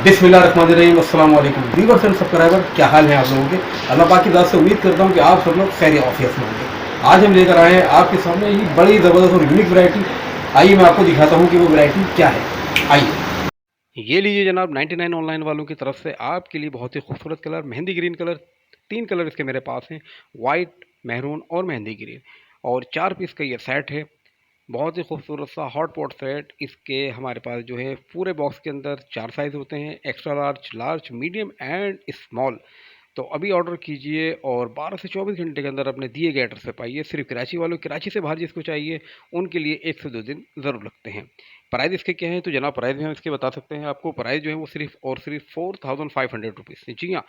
बिस्मिल्लाहिर्रहमानिर्रहीम, अस्सलाम वालेकुम व्यूअर्स एंड सब्सक्राइबर, क्या हाल है आप लोगों के। अल्लाह पाक की दुआ से उम्मीद करता हूँ कि आप सब लोग खैर ऑफियत में होंगे। आज हम लेकर आए हैं आपके सामने ये बड़ी ज़बरदस्त और यूनिक वैरायटी। आइए मैं आपको दिखाता हूँ कि वो वैरायटी क्या है। आइए, ये लीजिए जनाब 99 ऑनलाइन वालों की तरफ से आपके लिए बहुत ही खूबसूरत colour, mehndi green colour. 3 colour इसके मेरे पास हैं, वाइट, मैरून और मेहंदी ग्रीन। और 4 पीस का ये सेट है। बहुत ही खूबसूरत सा हॉट पॉट सेट। इसके हमारे पास जो है पूरे बॉक्स के अंदर 4 साइज़ होते हैं, extra large, large, medium and small. तो अभी ऑर्डर कीजिए और 12 से 24 घंटे के अंदर अपने दिए गए एड्रेस पे पाइए। सिर्फ कराची वालों, कराची से बाहर जिसको चाहिए उनके लिए 1 से 2 दिन ज़रूर लगते हैं। प्राइस इसके क्या है तो जनाब, प्राइस भी हम इसके बता सकते हैं आपको। प्राइस जो है वो सिर्फ और सिर्फ 4500 रुपीज़। जी हाँ,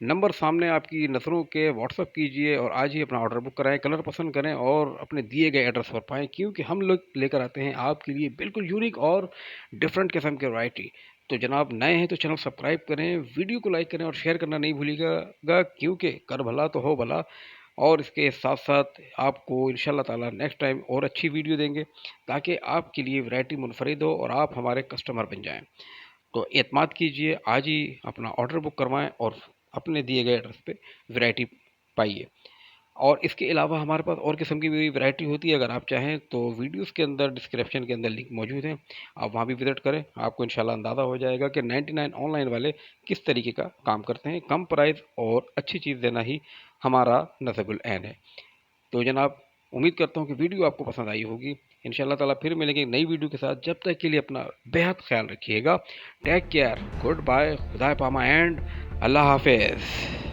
नंबर सामने आपकी नज़रों के, व्हाट्सअप कीजिए और आज ही अपना ऑर्डर बुक कराएं, कलर पसंद करें और अपने दिए गए एड्रेस पर पाएँ, क्योंकि हम लोग लेकर आते हैं आपके लिए बिल्कुल यूनिक और डिफरेंट किस्म की वैरायटी। तो जनाब, नए हैं तो चैनल सब्सक्राइब करें, वीडियो को लाइक करें और शेयर करना नहीं भूलिएगा, क्योंकि कर भला तो हो भला। और इसके साथ साथ आपको इंशाल्लाह ताला नेक्स्ट टाइम और अच्छी वीडियो देंगे, ताकि आपके लिए वैरायटी मुनफरिद हो और आप हमारे कस्टमर बन जाएं। तो एतमाद कीजिए, आज ही अपना ऑर्डर बुक करवाएं और अपने दिए गए एड्रेस पे वैरायटी पाइए। और इसके अलावा हमारे पास और किस्म की भी वैरायटी होती है। अगर आप चाहें तो वीडियोस के अंदर डिस्क्रिप्शन के अंदर लिंक मौजूद है, आप वहां भी विजिट करें। आपको इंशाल्लाह अंदाज़ा हो जाएगा कि 99 ऑनलाइन वाले किस तरीके का काम करते हैं। कम प्राइस और अच्छी चीज़ देना ही हमारा नसबुल ऐन है। तो जनाब, उम्मीद करता हूँ कि वीडियो आपको पसंद आई होगी। इंशाल्लाह ताला फिर मिलेंगे नई वीडियो के साथ। जब तक के लिए अपना बेहद ख्याल रखिएगा। टेक केयर, गुड बाय, खुदा पामा एंड अल्लाह हाफिज़।